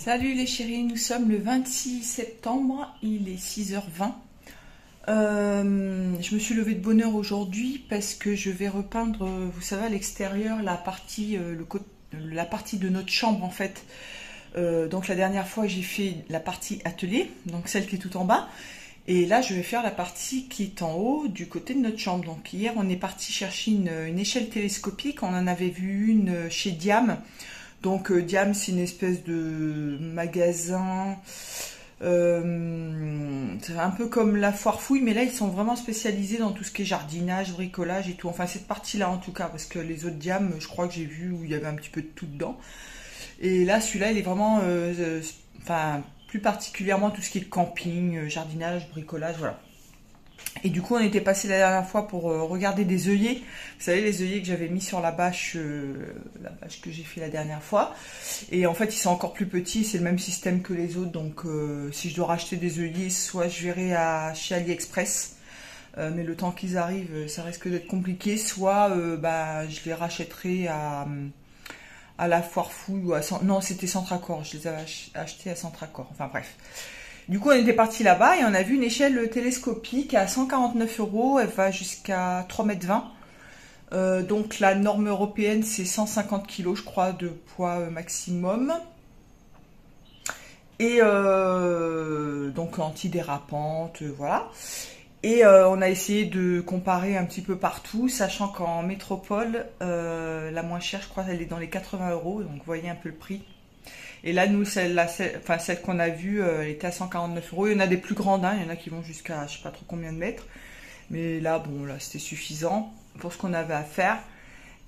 Salut les chéris, nous sommes le 26 septembre, il est 6h20. Je me suis levée de bonne heure aujourd'hui parce que je vais repeindre, vous savez, à l'extérieur la partie de notre chambre en fait. Donc la dernière fois j'ai fait la partie atelier, donc celle qui est tout en bas. Et là je vais faire la partie qui est en haut du côté de notre chambre. Donc hier on est parti chercher une échelle télescopique, on en avait vu une chez Diam. Donc Diam c'est une espèce de magasin, c'est un peu comme la Foire Fouille, mais là ils sont vraiment spécialisés dans tout ce qui est jardinage, bricolage et tout. Enfin cette partie-là en tout cas, parce que les autres Diam, je crois que j'ai vu où il y avait un petit peu de tout dedans. Et là celui-là il est vraiment, enfin plus particulièrement tout ce qui est camping, jardinage, bricolage, voilà. Et du coup on était passé la dernière fois pour regarder des œillets, vous savez les œillets que j'avais mis sur la bâche que j'ai fait la dernière fois, et en fait ils sont encore plus petits, c'est le même système que les autres, donc si je dois racheter des œillets, soit je verrai chez AliExpress, mais le temps qu'ils arrivent ça risque d'être compliqué, soit je les rachèterai à la Foire Fouille, ou non c'était Centracor, je les avais achetés à Centracor, enfin bref. Du coup, on était parti là-bas et on a vu une échelle télescopique à 149 €. Elle va jusqu'à 3,20 m. Donc, la norme européenne, c'est 150 kg, je crois, de poids maximum. Et donc, antidérapante, voilà. Et on a essayé de comparer un petit peu partout, sachant qu'en métropole, la moins chère, je crois, elle est dans les 80 €. Donc, vous voyez un peu le prix. Et là, nous, celle qu'on a vue, elle était à 149 €. Il y en a des plus grandes, hein, il y en a qui vont jusqu'à je sais pas trop combien de mètres. Mais là, bon, là, c'était suffisant pour ce qu'on avait à faire.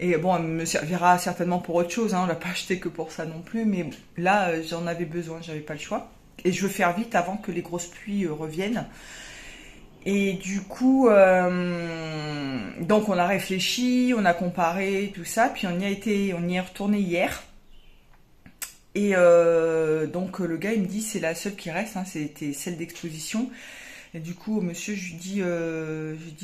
Et bon, elle me servira certainement pour autre chose, hein, on l'a pas acheté que pour ça non plus. Mais là, j'en avais besoin, j'avais pas le choix. Et je veux faire vite avant que les grosses pluies reviennent. Et du coup, donc on a réfléchi, on a comparé tout ça, puis on y est retourné hier. Et donc le gars il me dit c'est la seule qui reste, hein, c'était celle d'exposition. Et du coup au monsieur je lui dis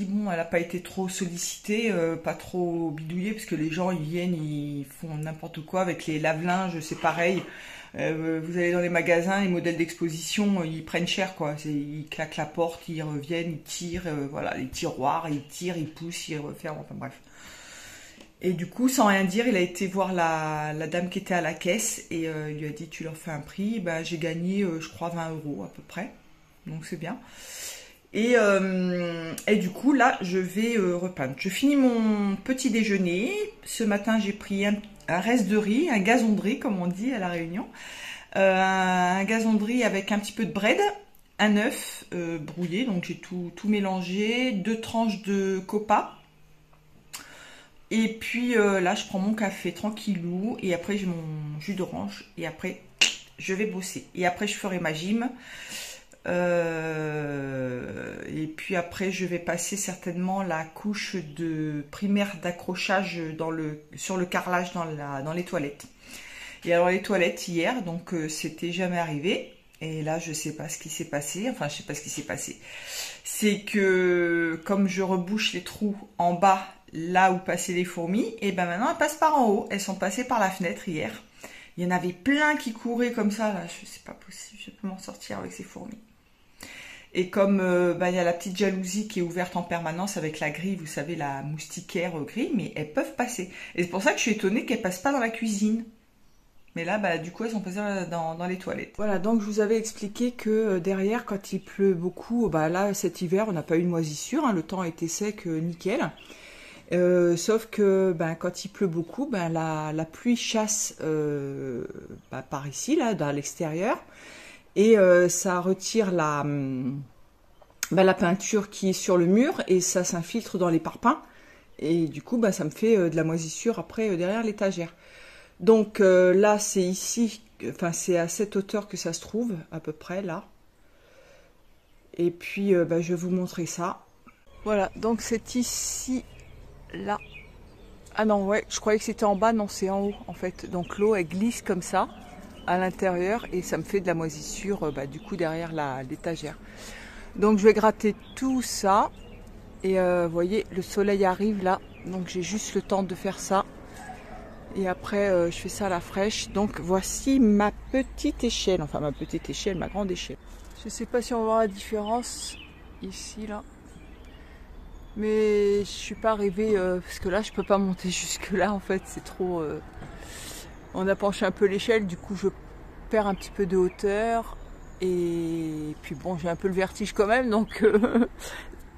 bon elle a pas été trop sollicitée, pas trop bidouillée, parce que les gens ils viennent, ils font n'importe quoi avec les lave-linges, c'est pareil. Vous allez dans les magasins, les modèles d'exposition ils prennent cher quoi, ils claquent la porte, ils reviennent, ils tirent, voilà les tiroirs, ils tirent, ils poussent, ils referment, enfin bref. Et du coup, sans rien dire, il a été voir la dame qui était à la caisse et il lui a dit tu leur fais un prix. Ben, j'ai gagné, je crois, 20 € à peu près. Donc c'est bien. Et du coup, là, je vais repeindre. Je finis mon petit déjeuner. Ce matin, j'ai pris un reste de riz, un gazon de riz, comme on dit à La Réunion. Un gazon de riz avec un petit peu de bread, un œuf brouillé. Donc j'ai tout mélangé. 2 tranches de copa. Et puis là, je prends mon café tranquillou. Et après, j'ai mon jus d'orange. Et après, je vais bosser. Et après, je ferai ma gym. Et puis après, je vais passer certainement la couche de primaire d'accrochage sur le carrelage dans les toilettes. Et alors, les toilettes hier, donc c'était jamais arrivé. Et là, je sais pas ce qui s'est passé. Enfin, je sais pas ce qui s'est passé. C'est que comme je rebouche les trous en bas, là où passaient les fourmis, et ben maintenant elles passent par en haut. Elles sont passées par la fenêtre hier. Il y en avait plein qui couraient comme ça, là. C'est pas possible, je peux m'en sortir avec ces fourmis. Et comme il y a la petite jalousie qui est ouverte en permanence avec la grille, vous savez, la moustiquaire grille, mais elles peuvent passer. Et c'est pour ça que je suis étonnée qu'elles passent pas dans la cuisine. Mais là, du coup, elles sont passées dans les toilettes. Voilà, donc je vous avais expliqué que derrière, quand il pleut beaucoup, là, cet hiver, on n'a pas eu de moisissure, hein, le temps a été sec, nickel. Sauf que quand il pleut beaucoup, la pluie chasse par ici, là, dans l'extérieur, et ça retire la peinture qui est sur le mur, et ça s'infiltre dans les parpaings, et du coup, ça me fait de la moisissure après derrière l'étagère. Donc là, c'est ici, enfin c'est à cette hauteur que ça se trouve, à peu près là. Et puis, je vais vous montrer ça. Voilà, donc c'est ici, là. Ah non, ouais, je croyais que c'était en bas, non, c'est en haut, en fait. Donc l'eau, elle glisse comme ça, à l'intérieur, et ça me fait de la moisissure, du coup, derrière l'étagère. Donc je vais gratter tout ça, et vous voyez, le soleil arrive là, donc j'ai juste le temps de faire ça. Et après, je fais ça à la fraîche. Donc voici ma petite échelle, enfin ma petite échelle, ma grande échelle. Je sais pas si on va voir la différence ici, là. Mais je suis pas arrivée, parce que là, je peux pas monter jusque là, en fait, c'est trop... On a penché un peu l'échelle, du coup, je perds un petit peu de hauteur. Et puis bon, j'ai un peu le vertige quand même, donc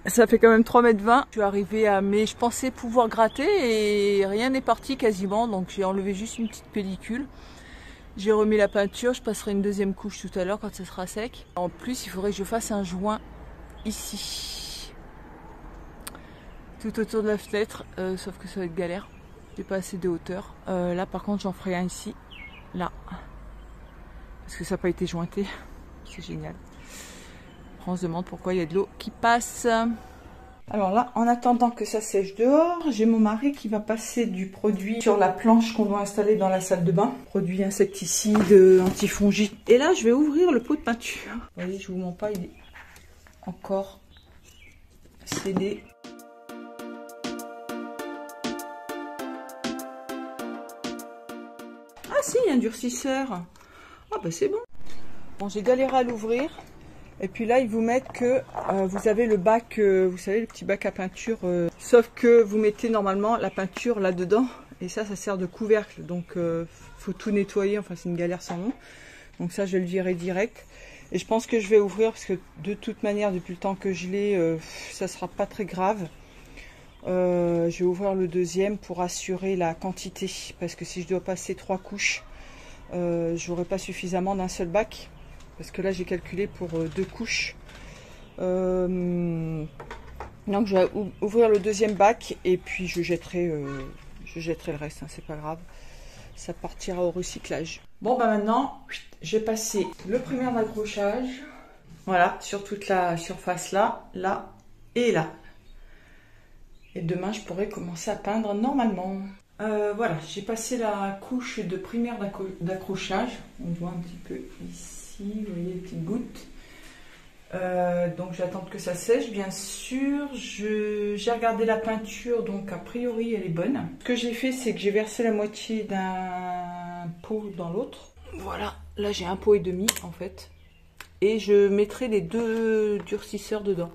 ça fait quand même 3,20 m. Je suis arrivée à... Mais je pensais pouvoir gratter et rien n'est parti quasiment, donc j'ai enlevé juste une petite pellicule. J'ai remis la peinture, je passerai une deuxième couche tout à l'heure quand ça sera sec. En plus, il faudrait que je fasse un joint ici, tout autour de la fenêtre, sauf que ça va être galère. J'ai pas assez de hauteur. Là par contre, j'en ferai un ici, là, parce que ça n'a pas été jointé. C'est génial. On se demande pourquoi il y a de l'eau qui passe. Alors là, en attendant que ça sèche dehors, j'ai mon mari qui va passer du produit sur la planche qu'on doit installer dans la salle de bain. Produit insecticide, antifongicide. Et là, je vais ouvrir le pot de peinture. Vous voyez, je vous mens pas, il est encore scellé. Ah si, il y a un durcisseur. Ah bah c'est bon. Bon, j'ai galéré à l'ouvrir. Et puis là, ils vous mettent que vous avez le bac, vous savez, le petit bac à peinture. Sauf que vous mettez normalement la peinture là-dedans. Et ça sert de couvercle. Donc, faut tout nettoyer. Enfin, c'est une galère sans nom. Donc ça, je vais le virer direct. Et je pense que je vais ouvrir parce que de toute manière, depuis le temps que je l'ai, ça sera pas très grave. Je vais ouvrir le deuxième pour assurer la quantité. Parce que si je dois passer 3 couches, j'aurai pas suffisamment d'un seul bac. Parce que là, j'ai calculé pour 2 couches. Donc, je vais ouvrir le deuxième bac et puis je jetterai le reste. Hein, c'est pas grave. Ça partira au recyclage. Bon, bah maintenant, je vais passer le primaire d'accrochage. Voilà, sur toute la surface là, là et là. Et demain, je pourrai commencer à peindre normalement. Voilà, j'ai passé la couche de primaire d'accrochage. On voit un petit peu ici. Vous voyez les petites gouttes. Donc j'attends que ça sèche, bien sûr. J'ai regardé la peinture, donc a priori elle est bonne. Ce que j'ai fait, c'est que j'ai versé la moitié d'un pot dans l'autre. Voilà, là j'ai un pot et demi en fait. Et je mettrai les 2 durcisseurs dedans.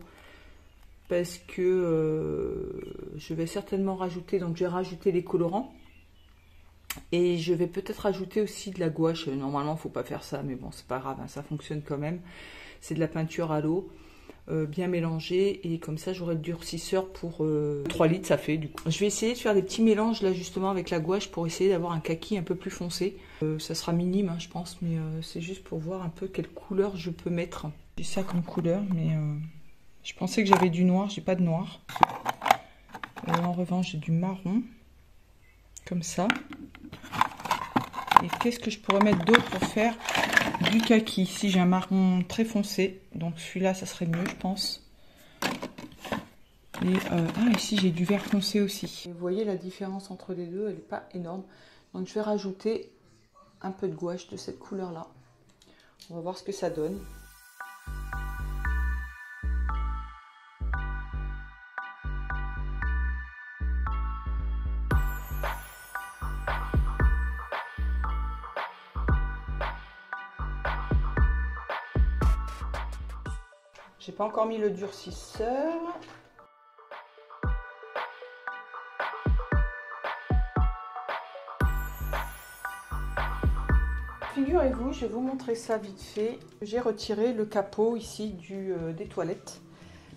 Parce que je vais certainement rajouter, donc j'ai rajouté les colorants. Et je vais peut-être ajouter aussi de la gouache. Normalement, il ne faut pas faire ça, mais bon, c'est pas grave, hein, ça fonctionne quand même. C'est de la peinture à l'eau, bien mélangée. Et comme ça, j'aurai le durcisseur pour 3 litres, ça fait du coup. Je vais essayer de faire des petits mélanges là, justement, avec la gouache pour essayer d'avoir un kaki un peu plus foncé. Ça sera minime, hein, je pense, mais c'est juste pour voir un peu quelle couleur je peux mettre. J'ai ça comme couleur, mais je pensais que j'avais du noir, j'ai pas de noir. En revanche, j'ai du marron, comme ça. Et qu'est-ce que je pourrais mettre d'autre pour faire du kaki? Si j'ai un marron très foncé, donc celui-là, ça serait mieux, je pense. Et ici, j'ai du vert foncé aussi. Et vous voyez, la différence entre les deux, elle n'est pas énorme. Donc, je vais rajouter un peu de gouache de cette couleur-là. On va voir ce que ça donne. J'ai pas encore mis le durcisseur. Figurez-vous, je vais vous montrer ça vite fait. J'ai retiré le capot ici des toilettes.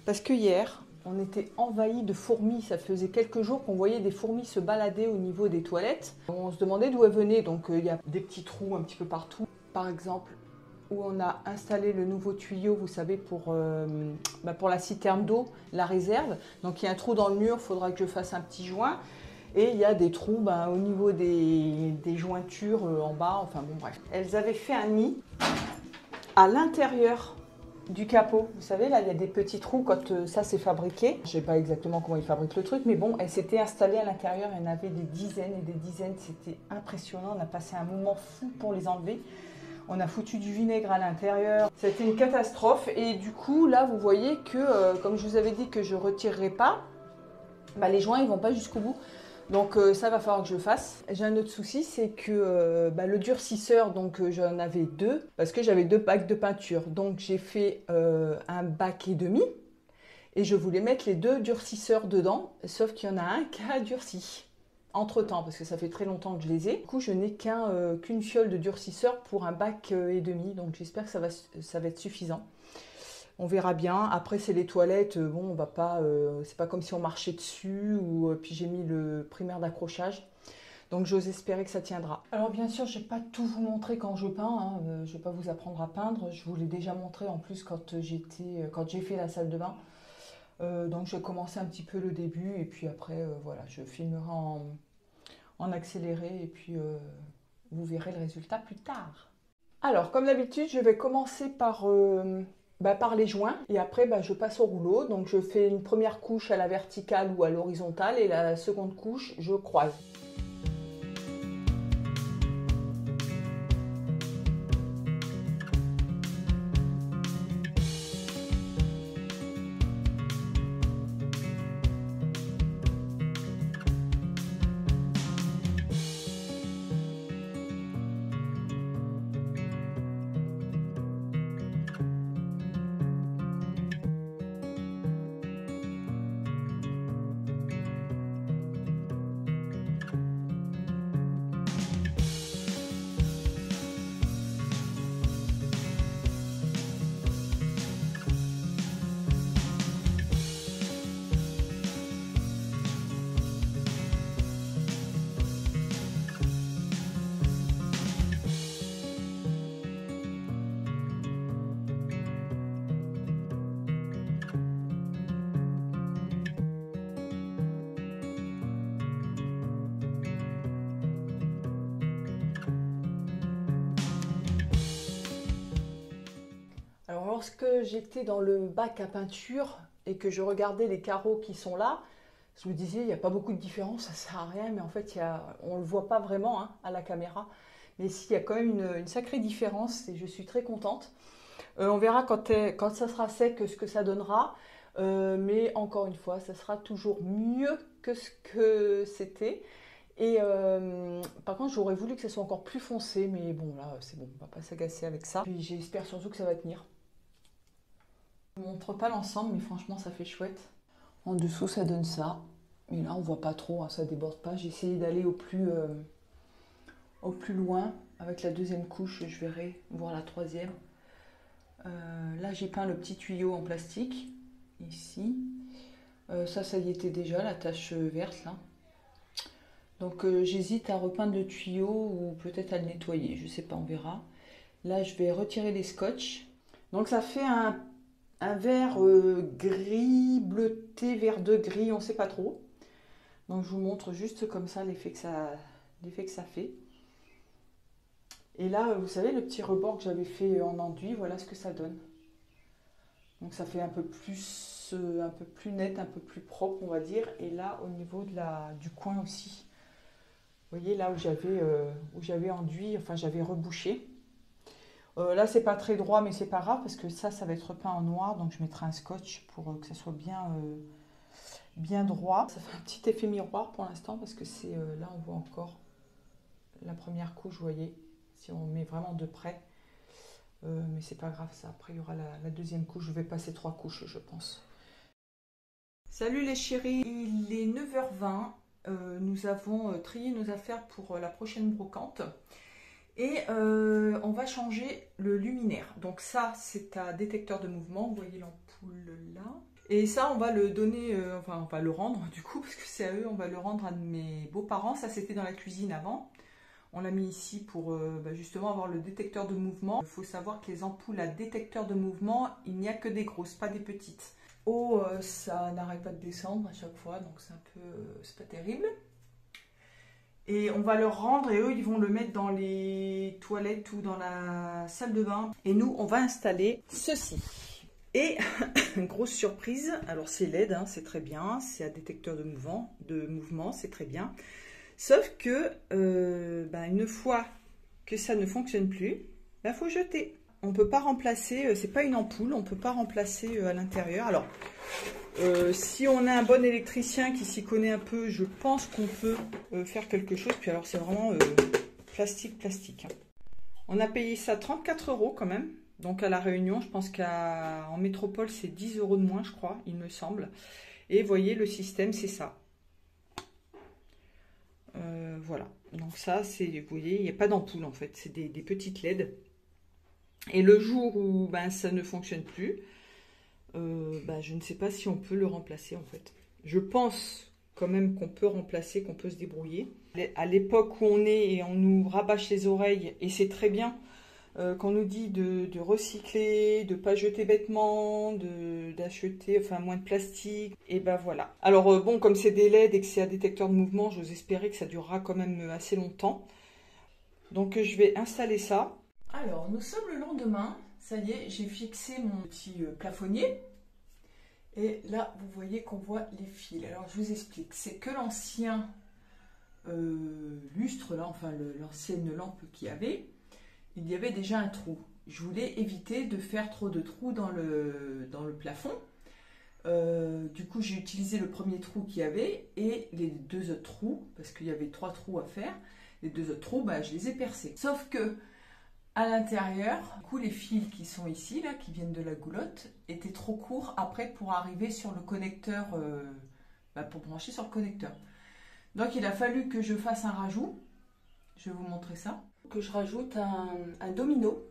Parce que hier, on était envahi de fourmis. Ça faisait quelques jours qu'on voyait des fourmis se balader au niveau des toilettes. On se demandait d'où elles venaient. Donc il y a des petits trous un petit peu partout. Par exemple, où on a installé le nouveau tuyau, vous savez, pour la citerne d'eau, la réserve. Donc il y a un trou dans le mur, il faudra que je fasse un petit joint. Et il y a des trous au niveau des jointures en bas, enfin bon bref. Elles avaient fait un nid à l'intérieur du capot. Vous savez, là il y a des petits trous quand ça c'est fabriqué. Je ne sais pas exactement comment ils fabriquent le truc, mais bon, elles s'étaient installées à l'intérieur. Il y en avait des dizaines et des dizaines, c'était impressionnant. On a passé un moment fou pour les enlever. On a foutu du vinaigre à l'intérieur. C'était une catastrophe. Et du coup, là, vous voyez que, comme je vous avais dit que je ne retirerai pas, les joints, ils ne vont pas jusqu'au bout. Donc ça va falloir que je le fasse. J'ai un autre souci, c'est que le durcisseur, donc j'en avais deux, parce que j'avais deux bacs de peinture. Donc j'ai fait un bac et demi, et je voulais mettre les deux durcisseurs dedans, sauf qu'il y en a un qui a durci. Entre-temps, parce que ça fait très longtemps que je les ai. Du coup, je n'ai qu'une fiole de durcisseur pour un bac et demi, donc j'espère que ça va être suffisant. On verra bien. Après, c'est les toilettes. Bon, on va pas. C'est pas comme si on marchait dessus. Ou puis j'ai mis le primaire d'accrochage. Donc, j'ose espérer que ça tiendra. Alors, bien sûr, je vais pas tout vous montrer quand je peins. Hein. Je vais pas vous apprendre à peindre. Je vous l'ai déjà montré en plus quand j'ai fait la salle de bain. Donc, je vais commencer un petit peu le début et puis après, voilà, je filmerai en accéléré et puis vous verrez le résultat plus tard. Alors, comme d'habitude, je vais commencer par les joints et après je passe au rouleau. Donc je fais une première couche à la verticale ou à l'horizontale et la seconde couche je croise. Alors lorsque j'étais dans le bac à peinture et que je regardais les carreaux qui sont là, je me disais il n'y a pas beaucoup de différence, ça sert à rien, mais en fait on ne le voit pas vraiment hein, à la caméra. Mais s'il y a quand même une sacrée différence et je suis très contente. On verra quand ça sera sec ce que ça donnera. Mais encore une fois, ça sera toujours mieux que ce que c'était. Et par contre, j'aurais voulu que ça soit encore plus foncé, mais bon, là, c'est bon, on va pas s'agacer avec ça. Puis j'espère surtout que ça va tenir. Je ne montre pas l'ensemble, mais franchement, ça fait chouette. En dessous, ça donne ça. Mais là, on voit pas trop, hein, ça déborde pas. J'ai essayé d'aller au plus loin. Avec la deuxième couche, je verrai, voire la troisième. Là, j'ai peint le petit tuyau en plastique, ici. Ça y était déjà, la tache verte, là. Donc, j'hésite à repeindre le tuyau ou peut-être à le nettoyer. Je sais pas, on verra. Là, je vais retirer les scotch. Donc, ça fait un vert gris, bleuté, vert de gris, on sait pas trop. Donc, je vous montre juste comme ça l'effet que ça fait. Et là, vous savez, le petit rebord que j'avais fait en enduit, voilà ce que ça donne. Donc ça fait un peu plus net, un peu plus propre, on va dire. Et là, au niveau du coin aussi, vous voyez là où j'avais enduit, enfin j'avais rebouché. Là, c'est pas très droit, mais c'est pas grave parce que ça va être peint en noir. Donc je mettrai un scotch pour que ça soit bien droit. Ça fait un petit effet miroir pour l'instant parce que là, on voit encore la première couche, vous voyez. Si on met vraiment de près, mais c'est pas grave ça. Après il y aura la deuxième couche, je vais passer 3 couches je pense. Salut les chéris, il est 9h20, nous avons trié nos affaires pour la prochaine brocante et on va changer le luminaire. Donc ça c'est un détecteur de mouvement, vous voyez l'ampoule là. Et ça on va le donner, on va le rendre du coup parce que c'est à eux, on va le rendre à mes beaux-parents. Ça c'était dans la cuisine avant. On l'a mis ici pour justement avoir le détecteur de mouvement. Il faut savoir que les ampoules à détecteur de mouvement, il n'y a que des grosses, pas des petites. Oh, ça n'arrête pas de descendre à chaque fois, donc c'est pas terrible. Et on va leur rendre et eux, ils vont le mettre dans les toilettes ou dans la salle de bain. Et nous, on va installer ceci. Et, grosse surprise, alors c'est LED, hein, c'est très bien, c'est un détecteur de mouvement, c'est très bien. Sauf que une fois que ça ne fonctionne plus, faut jeter. On peut pas remplacer, c'est pas une ampoule, on peut pas remplacer à l'intérieur. Alors, si on a un bon électricien qui s'y connaît un peu, je pense qu'on peut faire quelque chose. Puis alors, c'est vraiment plastique. Hein. On a payé ça 34 € quand même. Donc à La Réunion, je pense qu'en métropole, c'est 10 € de moins, je crois, il me semble. Et vous voyez, le système, c'est ça. Voilà. Donc ça, c'est, vous voyez, il n'y a pas d'ampoule en fait. C'est des petites LED. Et le jour où ben, ça ne fonctionne plus, ben, je ne sais pas si on peut le remplacer en fait. Je pense quand même qu'on peut remplacer, qu'on peut se débrouiller. À l'époque où on est et on nous rabâche les oreilles, et c'est très bien, qu'on nous dit de recycler, de ne pas jeter bêtement, d'acheter enfin, moins de plastique, et ben voilà. Alors bon, comme c'est des LED et que c'est un détecteur de mouvement, j'ose espérer que ça durera quand même assez longtemps. Donc je vais installer ça. Alors, nous sommes le lendemain, ça y est, j'ai fixé mon petit plafonnier. Et là, vous voyez qu'on voit les fils. Alors, je vous explique, c'est que l'ancien lustre, là, enfin l'ancienne lampe qu'il y avait, il y avait déjà un trou. Je voulais éviter de faire trop de trous dans le plafond. Du coup, j'ai utilisé le premier trou qu'il y avait et les deux autres trous, parce qu'il y avait 3 trous à faire. Les 2 autres trous, bah, je les ai percés. Sauf que à l'intérieur, du coup, les fils qui sont ici, là, qui viennent de la goulotte, étaient trop courts après pour arriver sur le connecteur, pour brancher sur le connecteur. Donc, il a fallu que je fasse un rajout. Je vais vous montrer ça. Que je rajoute un domino.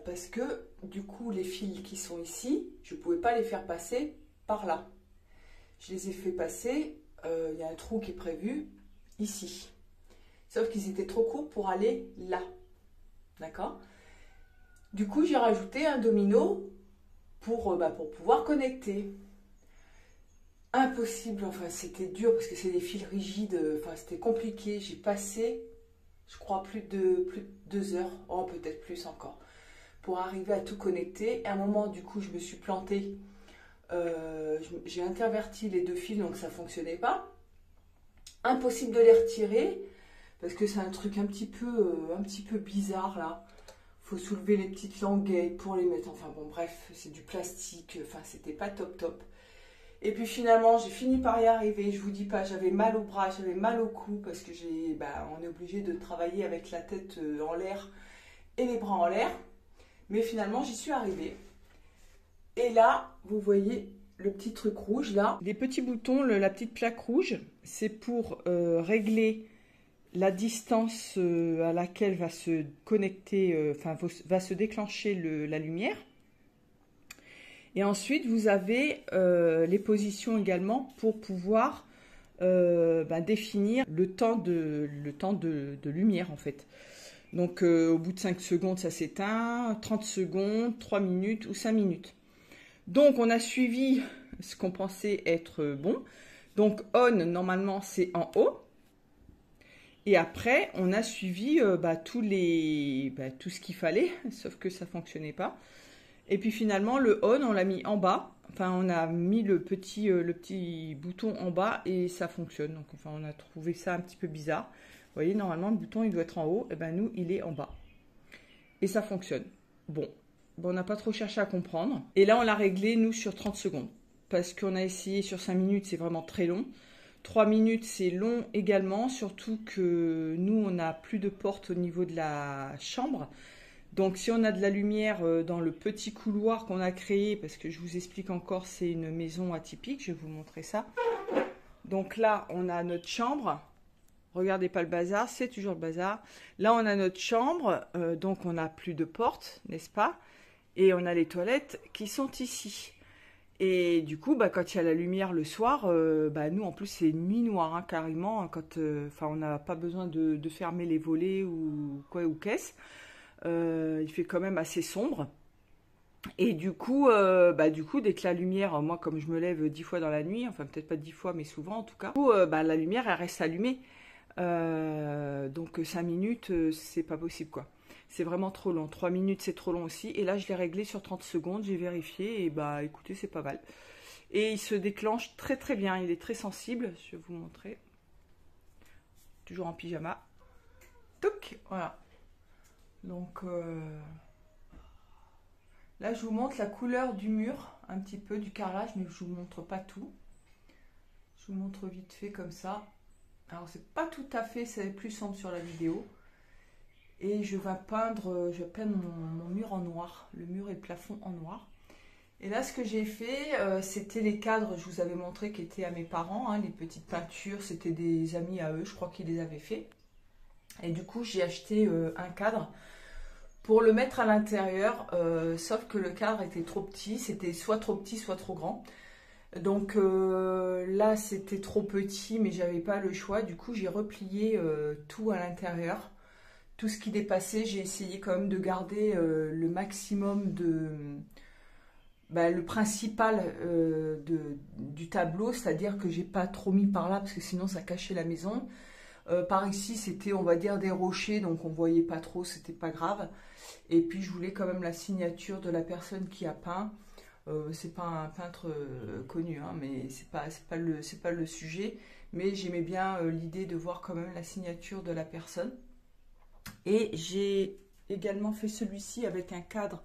Parce que, du coup, les fils qui sont ici, je ne pouvais pas les faire passer par là. Je les ai fait passer, il y a un trou qui est prévu ici. Sauf qu'ils étaient trop courts pour aller là. D'accord? Du coup, j'ai rajouté un domino pour pouvoir connecter. Impossible, enfin c'était dur parce que c'est des fils rigides, enfin c'était compliqué. J'ai passé, je crois, plus de 2 heures, oh peut-être plus encore, pour arriver à tout connecter. À un moment, du coup, je me suis plantée. J'ai interverti les 2 fils, donc ça ne fonctionnait pas. Impossible de les retirer. Parce que c'est un truc un petit peu bizarre là. Faut soulever les petites languettes pour les mettre. Enfin bon, bref, c'est du plastique. Enfin, c'était pas top. Et puis finalement, j'ai fini par y arriver. Je vous dis pas, j'avais mal au bras, j'avais mal au cou parce que on est obligé de travailler avec la tête en l'air et les bras en l'air. Mais finalement, j'y suis arrivée. Et là, vous voyez le petit truc rouge là. Les petits boutons, la petite plaque rouge, c'est pour régler la distance à laquelle va se connecter, va se déclencher la lumière. Et ensuite, vous avez les positions également pour pouvoir définir le temps de lumière en fait. Donc au bout de 5 secondes, ça s'éteint, 30 secondes, 3 minutes ou 5 minutes. Donc on a suivi ce qu'on pensait être bon. Donc on, normalement, c'est en haut. Et après, on a suivi tout ce qu'il fallait, sauf que ça ne fonctionnait pas. Et puis finalement, le on, on l'a mis en bas. Enfin, on a mis le petit bouton en bas et ça fonctionne. Donc, enfin, on a trouvé ça un petit peu bizarre. Vous voyez, normalement, le bouton, il doit être en haut. Et ben nous, il est en bas. Et ça fonctionne. Bon, on n'a pas trop cherché à comprendre. Et là, on l'a réglé, nous, sur 30 secondes. Parce qu'on a essayé sur 5 minutes, c'est vraiment très long. 3 minutes, c'est long également, surtout que nous, on n'a plus de porte au niveau de la chambre. Donc, si on a de la lumière dans le petit couloir qu'on a créé, parce que je vous explique encore, c'est une maison atypique, je vais vous montrer ça. Donc là, on a notre chambre. Regardez pas le bazar, c'est toujours le bazar. Là, on a notre chambre, donc on n'a plus de porte, n'est-ce pas? Et on a les toilettes qui sont ici. Et du coup, quand il y a la lumière le soir, nous en plus c'est nuit noire hein, carrément. Quand, on n'a pas besoin de fermer les volets ou quoi ou qu'est-ce. Il fait quand même assez sombre. Et du coup, dès que la lumière, moi comme je me lève 10 fois dans la nuit, enfin peut-être pas 10 fois, mais souvent en tout cas, la lumière elle reste allumée. Donc 5 minutes, c'est pas possible quoi. C'est vraiment trop long. 3 minutes, c'est trop long aussi. Et là, je l'ai réglé sur 30 secondes. J'ai vérifié. Et écoutez, c'est pas mal. Et il se déclenche très très bien. Il est très sensible. Je vais vous montrer. Toujours en pyjama. Touc, voilà. Donc, Là, je vous montre la couleur du mur, un petit peu du carrelage, mais je vous montre pas tout. Je vous montre vite fait comme ça. Alors, c'est pas tout à fait, c'est plus sombre sur la vidéo. Et je vais peindre mon mur en noir, le mur et le plafond en noir. Et là, ce que j'ai fait, c'était les cadres, je vous avais montré, qui étaient à mes parents, hein, les petites peintures, c'était des amis à eux, je crois qu'ils les avaient fait. Et du coup, j'ai acheté un cadre pour le mettre à l'intérieur, sauf que le cadre était trop petit, c'était soit trop petit, soit trop grand. Donc là, c'était trop petit, mais j'avais pas le choix. Du coup, j'ai replié tout à l'intérieur. Tout ce qui dépassait, j'ai essayé quand même de garder le maximum de... le principal du tableau, c'est-à-dire que j'ai pas trop mis par là, parce que sinon ça cachait la maison. Par ici, c'était, on va dire, des rochers, donc on voyait pas trop, c'était pas grave. Et puis, je voulais quand même la signature de la personne qui a peint. C'est pas un peintre connu, hein, mais c'est pas le sujet. Mais j'aimais bien l'idée de voir quand même la signature de la personne. Et j'ai également fait celui-ci avec un cadre.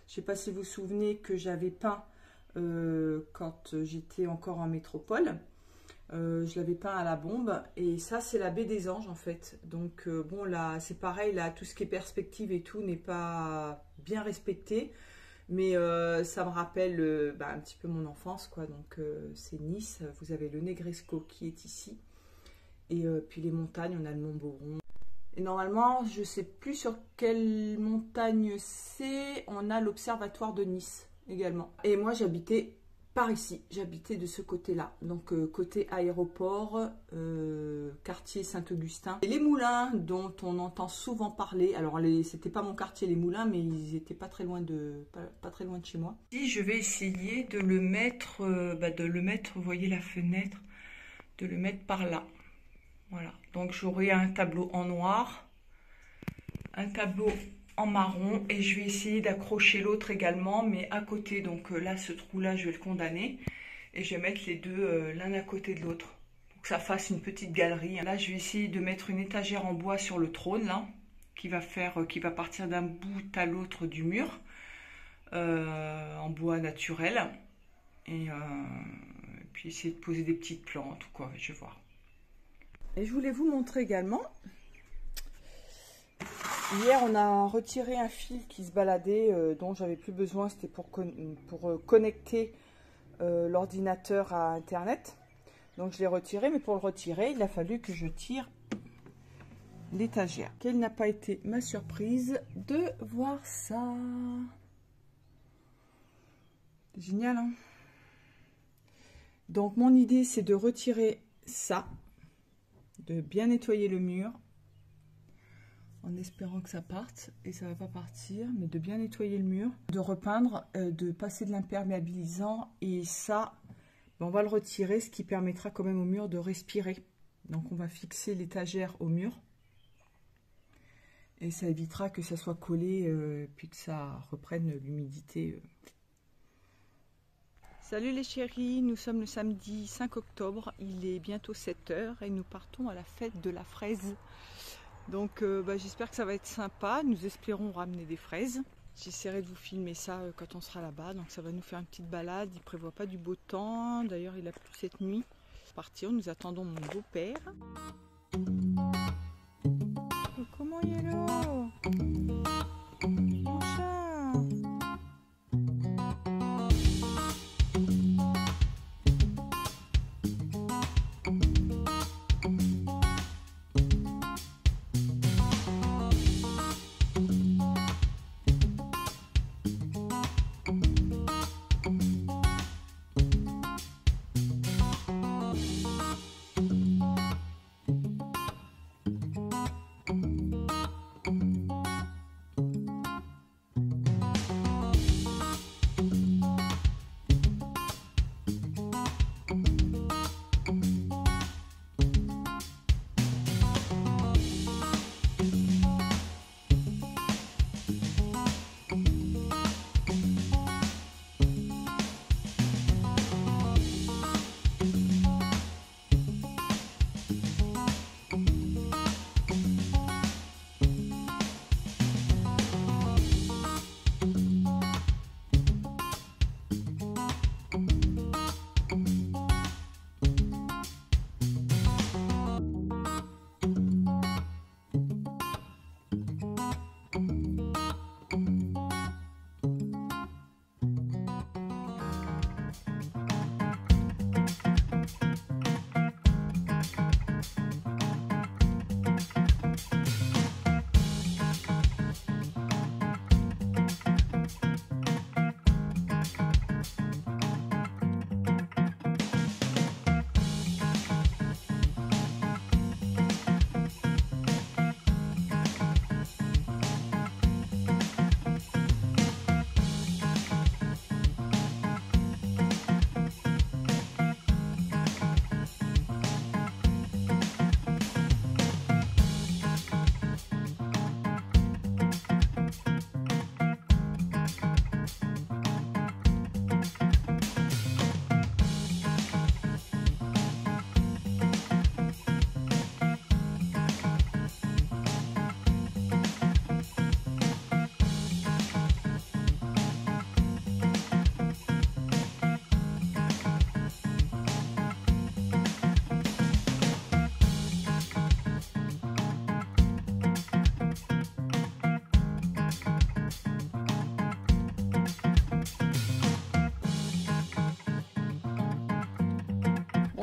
Je sais pas si vous vous souvenez que j'avais peint quand j'étais encore en métropole. Je l'avais peint à la bombe. Et ça, c'est la baie des Anges, en fait. Donc, bon, là, c'est pareil. Là, tout ce qui est perspective et tout n'est pas bien respecté. Mais ça me rappelle un petit peu mon enfance, quoi. Donc, c'est Nice. Vous avez le Negresco qui est ici. Et puis les montagnes, on a le Mont Boron. Et normalement, je ne sais plus sur quelle montagne c'est. On a l'Observatoire de Nice également. Et moi, j'habitais par ici. J'habitais de ce côté-là. Donc, côté aéroport, quartier Saint-Augustin. Et les moulins dont on entend souvent parler. Alors, c'était pas mon quartier, les moulins, mais ils étaient pas très loin de chez moi. Si je vais essayer de le mettre, vous voyez la fenêtre, de le mettre par là. Voilà, donc j'aurai un tableau en noir, un tableau en marron et je vais essayer d'accrocher l'autre également, mais à côté. Donc là, ce trou-là, je vais le condamner et je vais mettre les deux l'un à côté de l'autre pour que ça fasse une petite galerie. Là, je vais essayer de mettre une étagère en bois sur le trône, là, qui va partir d'un bout à l'autre du mur, en bois naturel. Et puis essayer de poser des petites plantes ou quoi, je vais voir. Et je voulais vous montrer également, hier on a retiré un fil qui se baladait, dont j'avais plus besoin, c'était pour connecter l'ordinateur à internet. Donc je l'ai retiré, mais pour le retirer, il a fallu que je tire l'étagère. Quelle n'a pas été ma surprise de voir ça. C'est génial, hein? Donc mon idée, c'est de retirer ça, de bien nettoyer le mur en espérant que ça parte, et ça va pas partir, mais de bien nettoyer le mur, de repeindre, de passer de l'imperméabilisant, et ça, on va le retirer, ce qui permettra quand même au mur de respirer. Donc on va fixer l'étagère au mur et ça évitera que ça soit collé puis que ça reprenne l'humidité. Salut les chéris, nous sommes le samedi 5 octobre, il est bientôt 7 h et nous partons à la fête de la fraise. Donc j'espère que ça va être sympa, nous espérons ramener des fraises. J'essaierai de vous filmer ça quand on sera là-bas, donc ça va nous faire une petite balade. Il ne prévoit pas du beau temps, d'ailleurs il a plu cette nuit. Pour partir, nous attendons mon beau-père. Oh, comment il est là? Mon chat.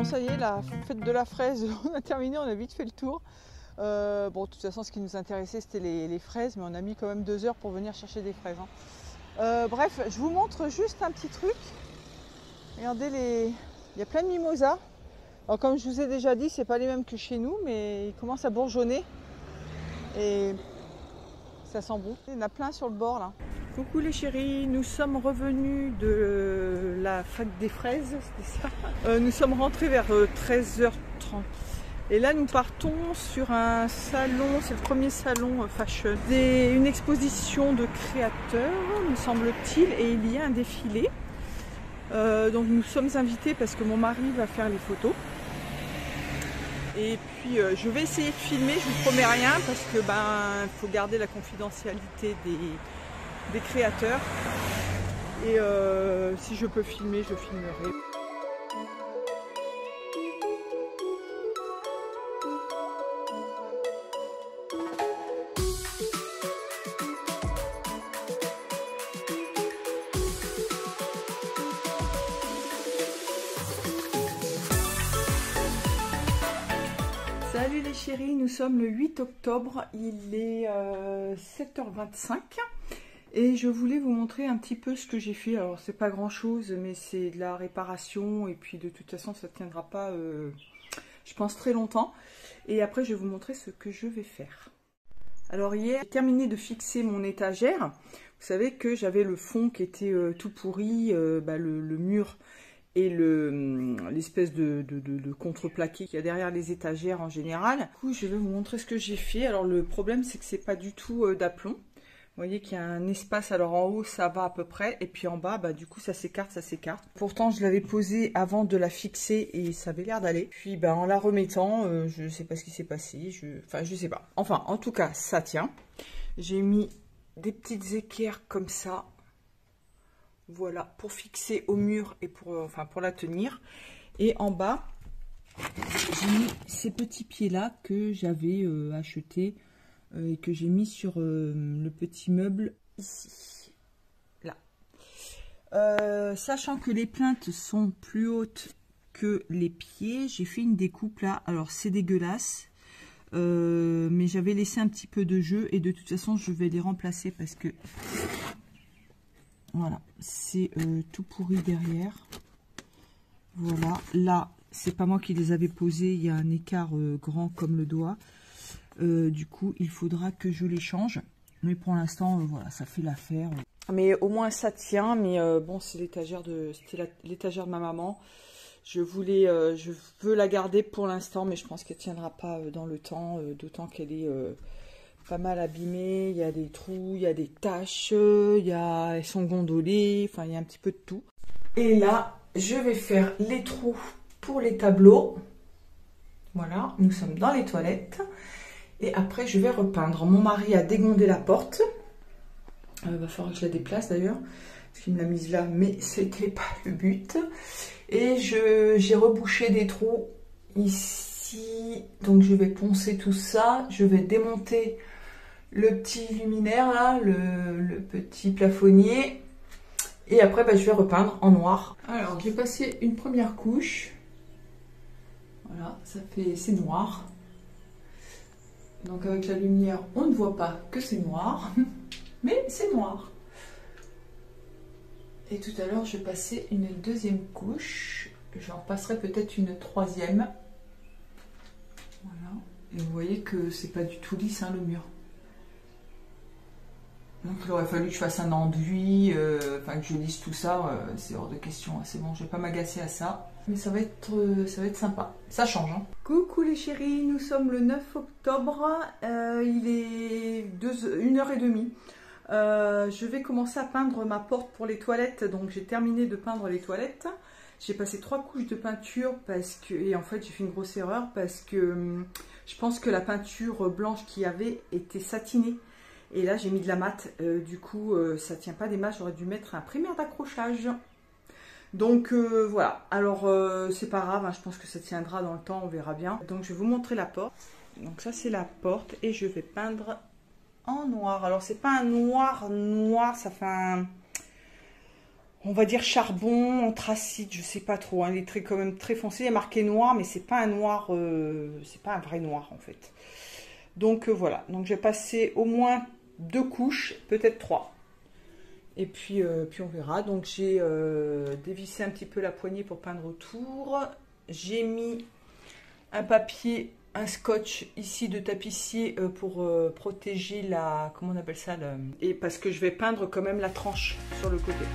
ça y est, la fête de la fraise, on a terminé, on a vite fait le tour. Bon, de toute façon, ce qui nous intéressait, c'était les fraises, mais on a mis quand même 2 heures pour venir chercher des fraises. Bref, je vous montre juste un petit truc. Regardez, il y a plein de mimosas. Alors, comme je vous ai déjà dit, c'est pas les mêmes que chez nous, mais ils commencent à bourgeonner. Et ça sent bon. Il y en a plein sur le bord là. Coucou les chéris, nous sommes revenus de la fête des fraises, c'était ça. Nous sommes rentrés vers 13h30. Et là nous partons sur un salon, c'est le premier salon fashion. Une exposition de créateurs, me semble-t-il, et il y a un défilé. Donc nous sommes invités parce que mon mari va faire les photos. Et puis je vais essayer de filmer, je vous promets rien parce que il faut garder la confidentialité des créateurs. Et si je peux filmer, je filmerai. Salut les chéris, nous sommes le 8 octobre, il est 7h25 et je voulais vous montrer un petit peu ce que j'ai fait. Alors c'est pas grand chose mais c'est de la réparation et puis de toute façon ça ne tiendra pas je pense très longtemps. Et après je vais vous montrer ce que je vais faire. Alors hier j'ai terminé de fixer mon étagère. Vous savez que j'avais le fond qui était tout pourri, le mur et l'espèce de contreplaqué qu'il y a derrière les étagères en général. Du coup, je vais vous montrer ce que j'ai fait. Alors le problème, c'est que c'est pas du tout d'aplomb. Vous voyez qu'il y a un espace, alors en haut, ça va à peu près. Et puis en bas, du coup, ça s'écarte, ça s'écarte. Pourtant, je l'avais posé avant de la fixer et ça avait l'air d'aller. Puis en la remettant, je sais pas ce qui s'est passé. Enfin, je sais pas. Enfin, en tout cas, ça tient. J'ai mis des petites équerres comme ça. Voilà, pour fixer au mur et pour la tenir. Et en bas, j'ai mis ces petits pieds-là que j'avais achetés et que j'ai mis sur le petit meuble ici. Là. Sachant que les plaintes sont plus hautes que les pieds, j'ai fait une découpe là. Alors, c'est dégueulasse. Mais j'avais laissé un petit peu de jeu et de toute façon, je vais les remplacer parce que... Voilà, c'est tout pourri derrière. Voilà, là, c'est pas moi qui les avais posés. Il y a un écart grand comme le doigt. Du coup, il faudra que je les change. Mais pour l'instant, voilà, ça fait l'affaire. Mais au moins, ça tient. Mais bon, c'est l'étagère c'était l'étagère de ma maman. Je veux la garder pour l'instant, mais je pense qu'elle tiendra pas dans le temps. D'autant qu'elle est... pas mal abîmées, il y a des trous, il y a des taches, elles sont gondolées, enfin il y a un petit peu de tout. Et là, je vais faire les trous pour les tableaux. Voilà, nous sommes dans les toilettes. Et après, je vais repeindre. Mon mari a dégondé la porte. Il va falloir que je la déplace d'ailleurs, parce qu'il me l'a mise là, mais c'était pas le but. Et j'ai rebouché des trous ici. Donc je vais poncer tout ça, je vais démonter le petit luminaire là, le petit plafonnier, et après je vais repeindre en noir. Alors j'ai passé une première couche, voilà, c'est noir, donc avec la lumière on ne voit pas que c'est noir mais c'est noir. Et tout à l'heure je passais une deuxième couche, j'en passerai peut-être une troisième. Voilà, et vous voyez que c'est pas du tout lisse le mur. Donc il aurait fallu que je fasse un enduit, que je lisse tout ça, c'est hors de question, c'est bon, je vais pas m'agacer à ça. Mais ça va être sympa, ça change. Hein. Coucou les chéris, nous sommes le 9 octobre, il est 1h30. Je vais commencer à peindre ma porte pour les toilettes, donc j'ai terminé de peindre les toilettes. J'ai passé 3 couches de peinture et en fait j'ai fait une grosse erreur parce que je pense que la peinture blanche qu'il y avait était satinée. Et là j'ai mis de la mat, du coup ça tient pas des masses, j'aurais dû mettre un primaire d'accrochage. Donc voilà, alors c'est pas grave, hein, je pense que ça tiendra dans le temps, on verra bien. Donc je vais vous montrer la porte. Donc ça c'est la porte et je vais peindre en noir. Alors c'est pas un noir, ça fait un... on va dire charbon, anthracite, je sais pas trop, hein, il est très, quand même très foncé, il est marqué noir, mais c'est pas un noir, c'est pas un vrai noir en fait. Donc voilà, donc je vais passer au moins 2 couches, peut-être 3. Et puis on verra. Donc j'ai dévissé un petit peu la poignée pour peindre autour. J'ai mis un papier, un scotch ici de tapissier pour protéger la, comment on appelle ça, et parce que je vais peindre quand même la tranche sur le côté.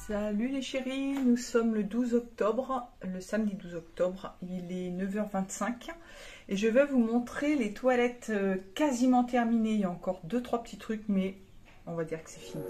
Salut les chéris, nous sommes le 12 octobre, le samedi 12 octobre, il est 9h25 et je vais vous montrer les toilettes quasiment terminées. Il y a encore 2-3 petits trucs, mais on va dire que c'est fini.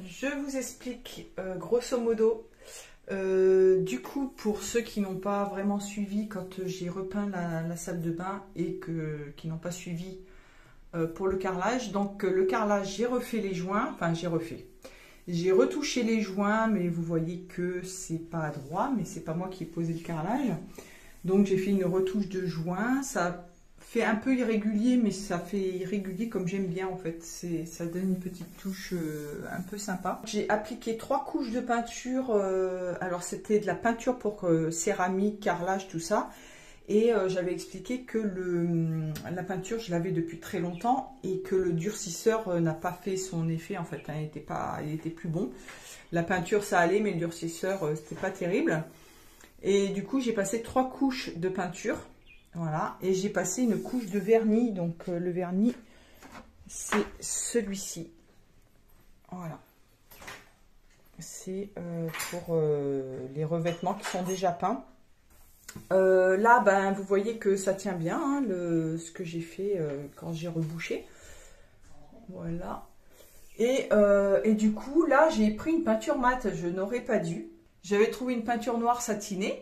Je vous explique grosso modo. Du coup, pour ceux qui n'ont pas vraiment suivi quand j'ai repeint la salle de bain et qui n'ont pas suivi pour le carrelage, donc le carrelage, j'ai refait les joints, enfin j'ai retouché les joints, mais vous voyez que c'est pas droit, mais c'est pas moi qui ai posé le carrelage. Donc j'ai fait une retouche de joints, ça fait un peu irrégulier, mais ça fait irrégulier comme j'aime bien en fait. Ça donne une petite touche un peu sympa. J'ai appliqué 3 couches de peinture. Alors c'était de la peinture pour céramique, carrelage, tout ça. Et j'avais expliqué que la peinture, je l'avais depuis très longtemps et que le durcisseur n'a pas fait son effet en fait. Hein, il était plus bon. La peinture ça allait, mais le durcisseur c'était pas terrible. Et du coup j'ai passé 3 couches de peinture. Voilà, et j'ai passé une couche de vernis, donc le vernis, c'est celui-ci. Voilà. C'est pour les revêtements qui sont déjà peints. Là, ben, vous voyez que ça tient bien, hein, ce que j'ai fait quand j'ai rebouché. Voilà. Et du coup, là, j'ai pris une peinture mate. Je n'aurais pas dû. J'avais trouvé une peinture noire satinée.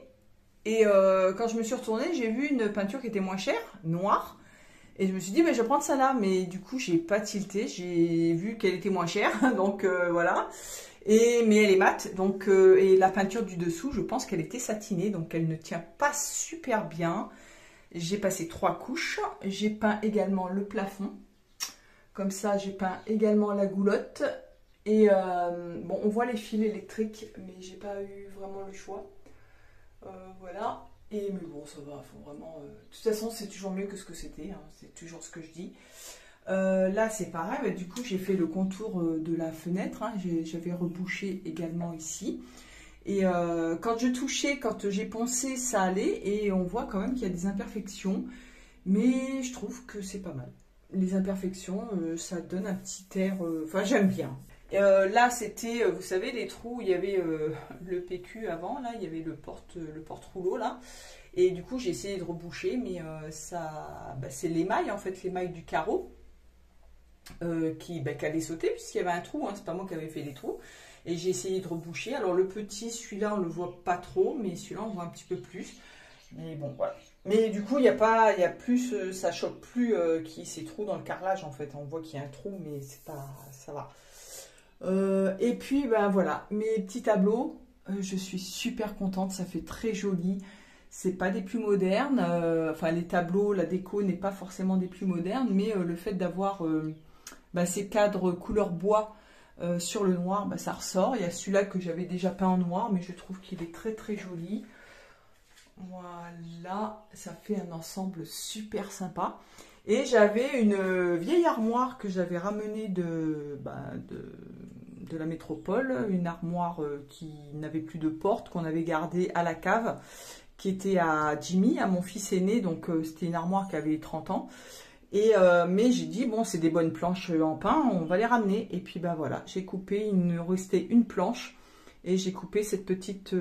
Et quand je me suis retournée, j'ai vu une peinture qui était moins chère, noire. Et je me suis dit, mais je vais prendre ça là. Mais du coup, j'ai pas tilté. J'ai vu qu'elle était moins chère. Donc voilà. Mais elle est mate. Donc, et la peinture du dessous, je pense qu'elle était satinée. Donc elle ne tient pas super bien. J'ai passé 3 couches. J'ai peint également le plafond. Comme ça, j'ai peint également la goulotte. Et bon, on voit les fils électriques, mais j'ai pas eu vraiment le choix. Voilà. Mais bon, ça va. Faut vraiment. De toute façon, c'est toujours mieux que ce que c'était. Hein, c'est toujours ce que je dis. Là, c'est pareil. Bah, du coup, j'ai fait le contour de la fenêtre. Hein, j'avais rebouché également ici. Et quand je touchais, quand j'ai poncé, ça allait. Et on voit quand même qu'il y a des imperfections. Mais je trouve que c'est pas mal. Les imperfections, ça donne un petit air... Enfin, j'aime bien. Là, c'était, vous savez, les trous, il y avait le PQ avant, là, il y avait le porte-rouleau, là. Et du coup, j'ai essayé de reboucher, mais ça... Bah, c'est l'émail, en fait, l'émail du carreau qui allait sauter, puisqu'il y avait un trou, hein, c'est pas moi qui avais fait les trous. Et j'ai essayé de reboucher. Alors, le petit, celui-là, on le voit pas trop, mais celui-là, on voit un petit peu plus. Mais bon, voilà. Mais du coup, il y a plus, ça choque plus qu'il y ait ces trous dans le carrelage en fait. On voit qu'il y a un trou, mais c'est pas, ça va. Et puis, ben voilà, mes petits tableaux, je suis super contente, ça fait très joli. C'est pas des plus modernes, enfin les tableaux, la déco n'est pas forcément des plus modernes, mais le fait d'avoir ces cadres couleur bois sur le noir, ça ressort. Il y a celui-là que j'avais déjà peint en noir, mais je trouve qu'il est très très joli. Voilà, ça fait un ensemble super sympa. Et j'avais une vieille armoire que j'avais ramenée de la métropole, une armoire qui n'avait plus de porte, qu'on avait gardée à la cave, qui était à Jimmy, à mon fils aîné, donc c'était une armoire qui avait 30 ans. Mais j'ai dit, bon, c'est des bonnes planches en pin, on va les ramener. Et puis voilà, j'ai coupé, il me restait une planche. Et j'ai coupé cette petite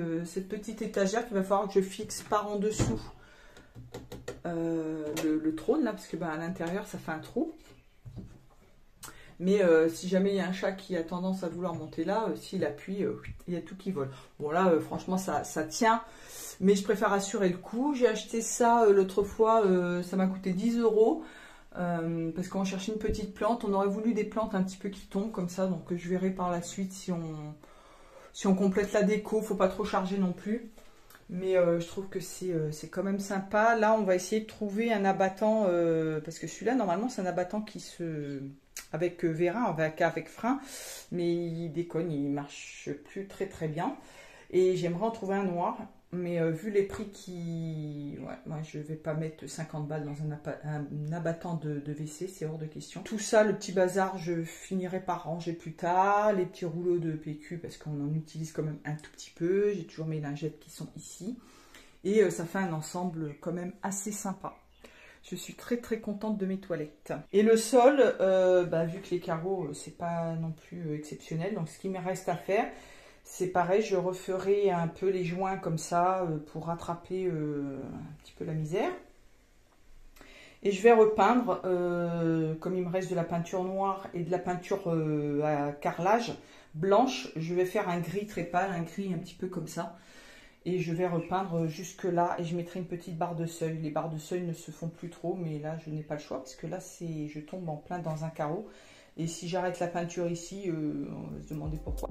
étagère qu'il va falloir que je fixe par en dessous le trône là, parce que à l'intérieur ça fait un trou. Mais si jamais il y a un chat qui a tendance à vouloir monter là, s'il appuie, il y a tout qui vole. Bon là, franchement ça tient, mais je préfère assurer le coup. J'ai acheté ça l'autre fois, ça m'a coûté 10 €. Parce qu'on cherchait une petite plante, on aurait voulu des plantes un petit peu qui tombent comme ça, donc je verrai par la suite si on complète la déco, faut pas trop charger non plus. Mais je trouve que c'est quand même sympa. Là, on va essayer de trouver un abattant, parce que celui-là, normalement, c'est un abattant avec vérin, avec frein. Mais il déconne, il marche plus très très bien. Et j'aimerais en trouver un noir. Mais vu les prix ouais, moi je vais pas mettre 50 balles dans un abattant de WC, c'est hors de question. Tout ça, le petit bazar, je finirai par ranger plus tard. Les petits rouleaux de PQ, parce qu'on en utilise quand même un tout petit peu. J'ai toujours mes lingettes qui sont ici. Et ça fait un ensemble quand même assez sympa. Je suis très très contente de mes toilettes. Et le sol, vu que les carreaux, c'est pas non plus exceptionnel. Donc ce qui me reste à faire, c'est pareil, je referai un peu les joints comme ça pour rattraper un petit peu la misère. Et je vais repeindre, comme il me reste de la peinture noire et de la peinture à carrelage blanche, je vais faire un gris très pâle, un gris un petit peu comme ça. Et je vais repeindre jusque là et je mettrai une petite barre de seuil. Les barres de seuil ne se font plus trop, mais là je n'ai pas le choix parce que là je tombe en plein dans un carreau. Et si j'arrête la peinture ici, on va se demander pourquoi.